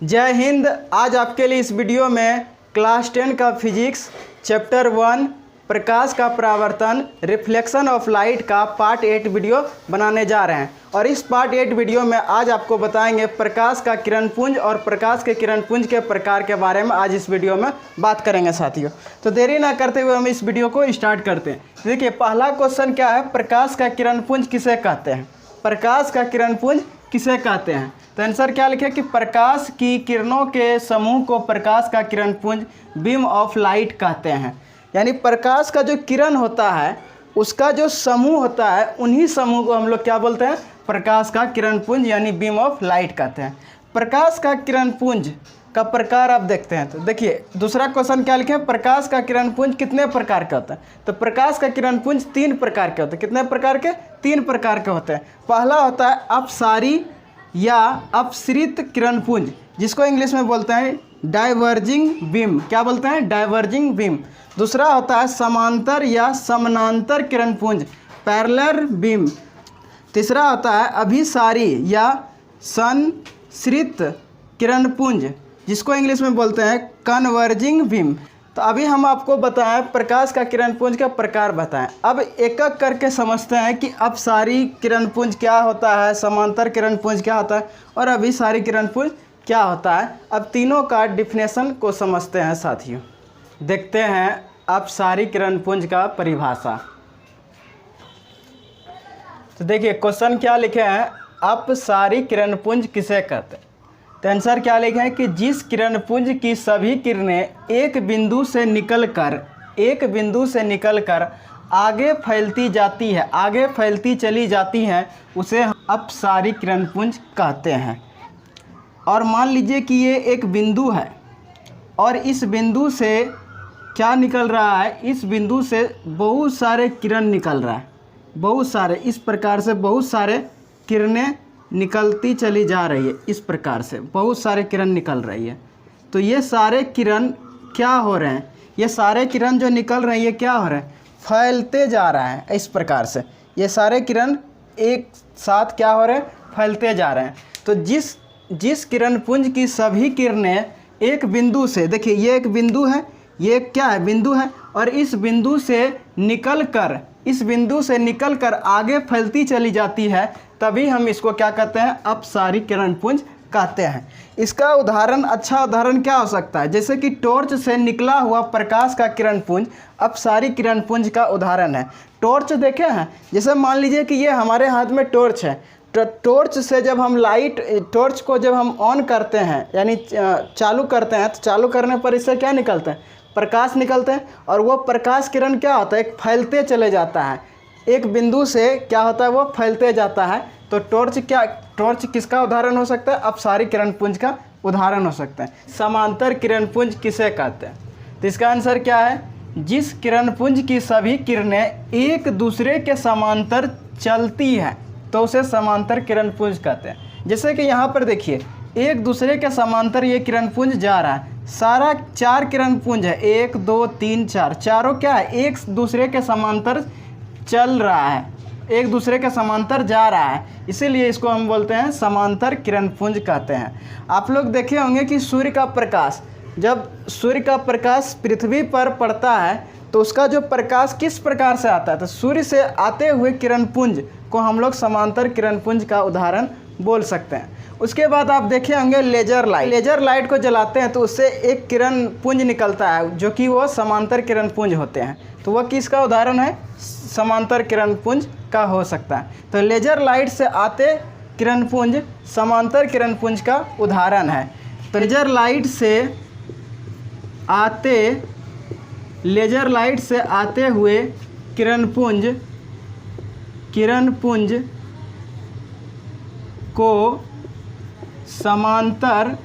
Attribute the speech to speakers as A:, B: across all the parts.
A: जय हिंद। आज आपके लिए इस वीडियो में क्लास 10 का फिजिक्स चैप्टर 1 प्रकाश का परावर्तन रिफ्लेक्शन ऑफ लाइट का पार्ट 8 वीडियो बनाने जा रहे हैं। और इस पार्ट 8 वीडियो में आज आपको बताएंगे प्रकाश का किरणपुंज और प्रकाश के किरणपुंज के प्रकार के बारे में आज इस वीडियो में बात करेंगे साथियों। तो देरी ना करते हुए हम इस वीडियो को स्टार्ट करते हैं। देखिए, पहला क्वेश्चन क्या है, प्रकाश का किरणपुंज किसे कहते हैं? प्रकाश का किरणपुंज किसे कहते हैं? तो आंसर क्या लिखे कि प्रकाश की किरणों के समूह को प्रकाश का किरणपुंज बीम ऑफ लाइट कहते हैं। यानी प्रकाश का जो किरण होता है उसका जो समूह होता है उन्हीं समूह को हम लोग क्या बोलते हैं? प्रकाश का किरणपुंज यानी बीम ऑफ लाइट कहते हैं। प्रकाश का किरणपुंज का प्रकार आप देखते हैं। तो देखिए दूसरा क्वेश्चन क्या लिखे, प्रकाश का किरणपुंज कितने प्रकार के होते हैं? तो प्रकाश का किरणपुंज 3 प्रकार के होते हैं। कितने प्रकार के? 3 प्रकार के होते हैं। पहला होता है अपसारी या अपसरित किरणपुंज, जिसको इंग्लिश में बोलते हैं डाइवर्जिंग बीम। क्या बोलते हैं? Diverging beam. दूसरा होता है समांतर या समानांतर किरणपुंज, पैरेलल बीम। तीसरा होता है अभिसारी या संश्रित किरणपुंज, जिसको इंग्लिश में बोलते हैं कन्वर्जिंग बीम। तो अभी हम आपको बताएं प्रकाश का किरणपुंज का प्रकार बताएं। अब एक एक करके समझते हैं कि अपसारी किरणपुंज क्या होता है, समांतर किरणपुंज क्या होता है और अभिसारी किरणपुंज क्या होता है। अब तीनों का डिफिनेशन को समझते हैं साथियों। देखते हैं अपसारी किरणपुंज का परिभाषा। तो देखिए क्वेश्चन क्या लिखे हैं, अपसारी किरणपुंज किसे कहते हैं? तो आंसर क्या लिखे हैं कि जिस किरणपुंज की सभी किरणें एक बिंदु से निकलकर आगे फैलती जाती है, आगे फैलती चली जाती हैं, उसे अपसारी किरणपुंज कहते हैं। और मान लीजिए कि ये एक बिंदु है और इस बिंदु से क्या निकल रहा है? इस बिंदु से बहुत सारे किरण निकल रहा है, बहुत सारे, इस प्रकार से बहुत सारे किरणें निकलती चली जा रही है। इस प्रकार से बहुत सारे किरण निकल रही है। तो ये सारे किरण क्या हो रहे हैं? ये सारे किरण जो निकल रही है क्या हो रहे हैं? फैलते जा रहा है। इस प्रकार से ये सारे किरण एक साथ क्या हो रहे हैं? फैलते जा रहे हैं। तो जिस किरणपुंज की सभी किरणें एक बिंदु से, देखिए ये एक बिंदु है, ये क्या है? बिंदु है। और इस बिंदु से निकलकर आगे फैलती चली जाती है, तभी हम इसको क्या कहते हैं? अपसारी किरणपुंज कहते हैं। इसका उदाहरण, अच्छा उदाहरण क्या हो सकता है? जैसे कि टॉर्च से निकला हुआ प्रकाश का किरणपुंज अपसारी किरणपुंज का उदाहरण है। टॉर्च देखे हैं? जैसे मान लीजिए कि ये हमारे हाथ में टॉर्च है। टॉर्च से जब हम टॉर्च को जब हम ऑन करते हैं यानी चालू करते हैं, तो चालू करने पर इससे क्या निकलते हैं? प्रकाश निकलते हैं। और वो प्रकाश किरण क्या होता है? एक फैलते चले जाता है, एक बिंदु से क्या होता है? वो फैलते जाता है। तो टॉर्च किसका उदाहरण हो सकता है? अपसारी किरणपुंज का उदाहरण हो सकता है। समांतर किरणपुंज किसे कहते हैं? तो इसका आंसर क्या है? जिस किरणपुंज की सभी किरणें एक दूसरे के समांतर चलती हैं तो उसे समांतर किरणपुंज कहते हैं। जैसे कि यहाँ पर देखिए एक दूसरे के समांतर ये किरणपुंज जा रहा है, सारा 4 किरणपुंज है, 1 2 3 4, चारों क्या है? एक दूसरे के समांतर चल रहा है, एक दूसरे के समांतर जा रहा है, इसीलिए इसको हम बोलते हैं समांतर किरणपुंज कहते हैं। आप लोग देखे होंगे कि सूर्य का प्रकाश, जब सूर्य का प्रकाश पृथ्वी पर पड़ता है तो उसका जो प्रकाश किस प्रकार से आता है? तो सूर्य से आते हुए किरणपुंज को हम लोग समांतर किरणपुंज का उदाहरण बोल सकते हैं। उसके बाद आप देखे होंगे लेजर लाइट को जलाते हैं तो उससे एक किरणपुंज निकलता है जो कि वो समांतर किरणपुंज होते हैं। तो वह किसका उदाहरण है? समांतर किरणपुंज का हो सकता है। तो लेजर लाइट से आते किरणपुंज समांतर किरणपुंज का उदाहरण है। तो लेजर लाइट से आते हुए किरणपुंज को समांतर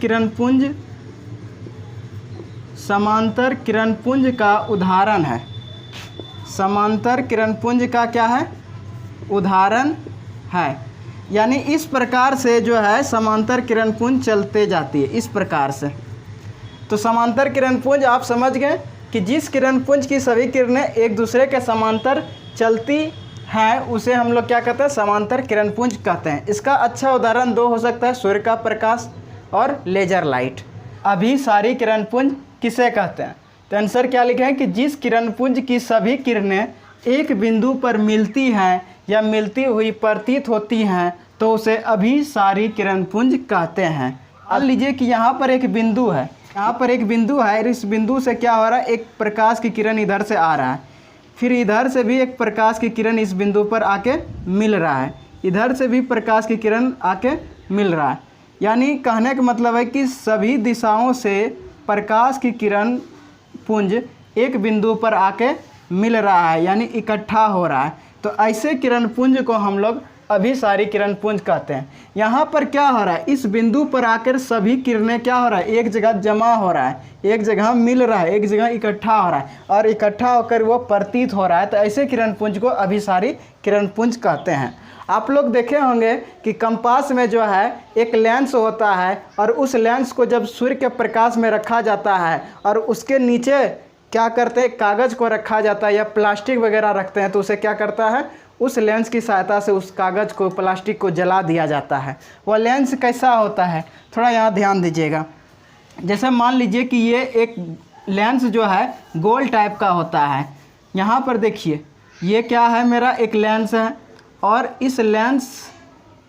A: किरणपुंज का उदाहरण है। समांतर किरणपुंज का क्या है? उदाहरण है। यानी इस प्रकार से जो है समांतर किरणपुंज चलते जाती है, इस प्रकार से। तो समांतर किरणपुंज आप समझ गए कि जिस किरणपुंज की सभी किरणें एक दूसरे के समांतर चलती है उसे हम लोग क्या कहते हैं, समांतर किरण पुंज कहते हैं। इसका अच्छा उदाहरण दो हो सकता है, सूर्य का प्रकाश और लेजर लाइट। अभिसारी किरण पुंज किसे कहते हैं? तो आंसर क्या लिखे हैं कि जिस किरण पुंज की सभी किरणें एक बिंदु पर मिलती हैं या मिलती हुई प्रतीत होती हैं तो उसे अभिसारी किरण पुंज कहते हैं। मान लीजिए कि यहाँ पर एक बिंदु है, यहाँ पर एक बिंदु है और इस बिंदु से क्या हो रहा है, एक प्रकाश की किरण इधर से आ रहा है, फिर इधर से भी एक प्रकाश की किरण इस बिंदु पर आके मिल रहा है, इधर से भी प्रकाश की किरण आके मिल रहा है। यानी कहने का मतलब है कि सभी दिशाओं से प्रकाश की किरण पुंज एक बिंदु पर आके मिल रहा है, यानी इकट्ठा हो रहा है। तो ऐसे किरण पुंज को हम लोग अभिसारी किरण पुंज कहते हैं। यहाँ पर क्या हो रहा है, इस बिंदु पर आकर सभी किरणें क्या हो रहा है, एक जगह जमा हो रहा है, एक जगह मिल रहा है, एक जगह इकट्ठा हो रहा है और इकट्ठा होकर वो प्रतीत हो रहा है। तो ऐसे किरण पुंज को अभिसारी किरण पुंज कहते हैं। आप लोग देखे होंगे कि कंपास में जो है एक लेंस होता है और उस लेंस को जब सूर्य के प्रकाश में रखा जाता है और उसके नीचे क्या करते हैं, कागज़ को रखा जाता है या प्लास्टिक वगैरह रखते हैं, तो उसे क्या करता है, उस लेंस की सहायता से उस कागज़ को, प्लास्टिक को जला दिया जाता है। वह लेंस कैसा होता है, थोड़ा यहाँ ध्यान दीजिएगा। जैसे मान लीजिए कि ये एक लेंस जो है गोल टाइप का होता है। यहाँ पर देखिए ये क्या है, मेरा एक लेंस है और इस लेंस,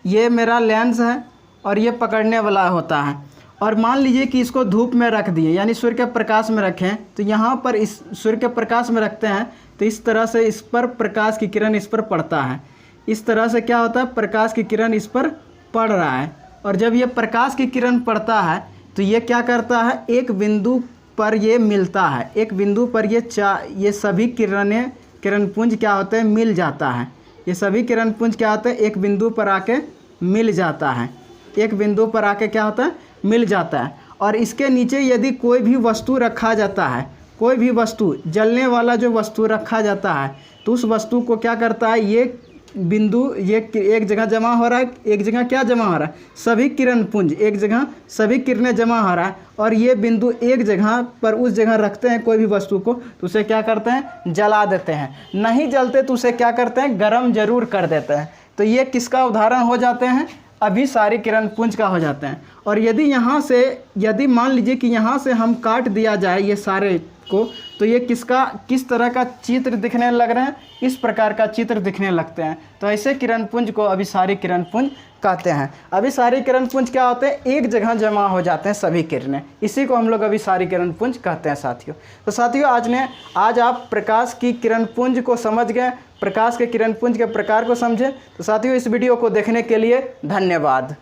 A: ये मेरा लेंस है और ये पकड़ने वाला होता है। और मान लीजिए कि इसको धूप में रख दिए, यानी सूर्य के प्रकाश में रखें, तो यहाँ पर इस सूर्य के प्रकाश में रखते हैं तो इस तरह से इस पर प्रकाश की किरण इस पर पड़ता है। इस तरह से क्या होता है, प्रकाश की किरण इस पर पड़ रहा है और जब ये प्रकाश की किरण पड़ता है तो ये क्या करता है, एक बिंदु पर ये मिलता है, एक बिंदु पर ये सभी किरण पुंज क्या होते हैं, मिल जाता है। ये सभी किरण पुंज क्या होते हैं, एक बिंदु पर आके मिल जाता है, एक बिंदु पर आके क्या होता है, मिल जाता है। और इसके नीचे यदि कोई भी वस्तु रखा जाता है, कोई भी वस्तु, जलने वाला जो वस्तु रखा जाता है, तो उस वस्तु को क्या करता है, ये बिंदु ये एक जगह जमा हो रहा है, एक जगह क्या जमा हो रहा है, सभी किरण पुंज एक जगह, सभी किरणें जमा हो रहा है और ये बिंदु एक जगह पर उस जगह रखते हैं कोई भी वस्तु को, तो उसे क्या करते हैं, जला देते हैं। नहीं जलते तो उसे क्या करते हैं, गर्म जरूर कर देते हैं। तो ये किसका उदाहरण हो जाते हैं, अभिसारी किरण पुंज का हो जाते हैं। और यदि यहाँ से, यदि मान लीजिए कि यहाँ से हम काट दिया जाए ये सारे को, तो ये किस तरह का चित्र दिखने लग रहे हैं, इस प्रकार का चित्र दिखने लगते हैं। तो ऐसे किरण पुंज को अभिसारी किरण पुंज कहते हैं। अभिसारी किरण पुंज क्या होते हैं, एक जगह जमा हो जाते हैं सभी किरणें, इसी को हम लोग अभिसारी किरण पुंज कहते हैं साथियों। तो साथियों आज आप प्रकाश की किरण पुंज को समझ गए, प्रकाश के किरण पुंज के प्रकार को समझे। तो साथियों इस वीडियो को देखने के लिए धन्यवाद।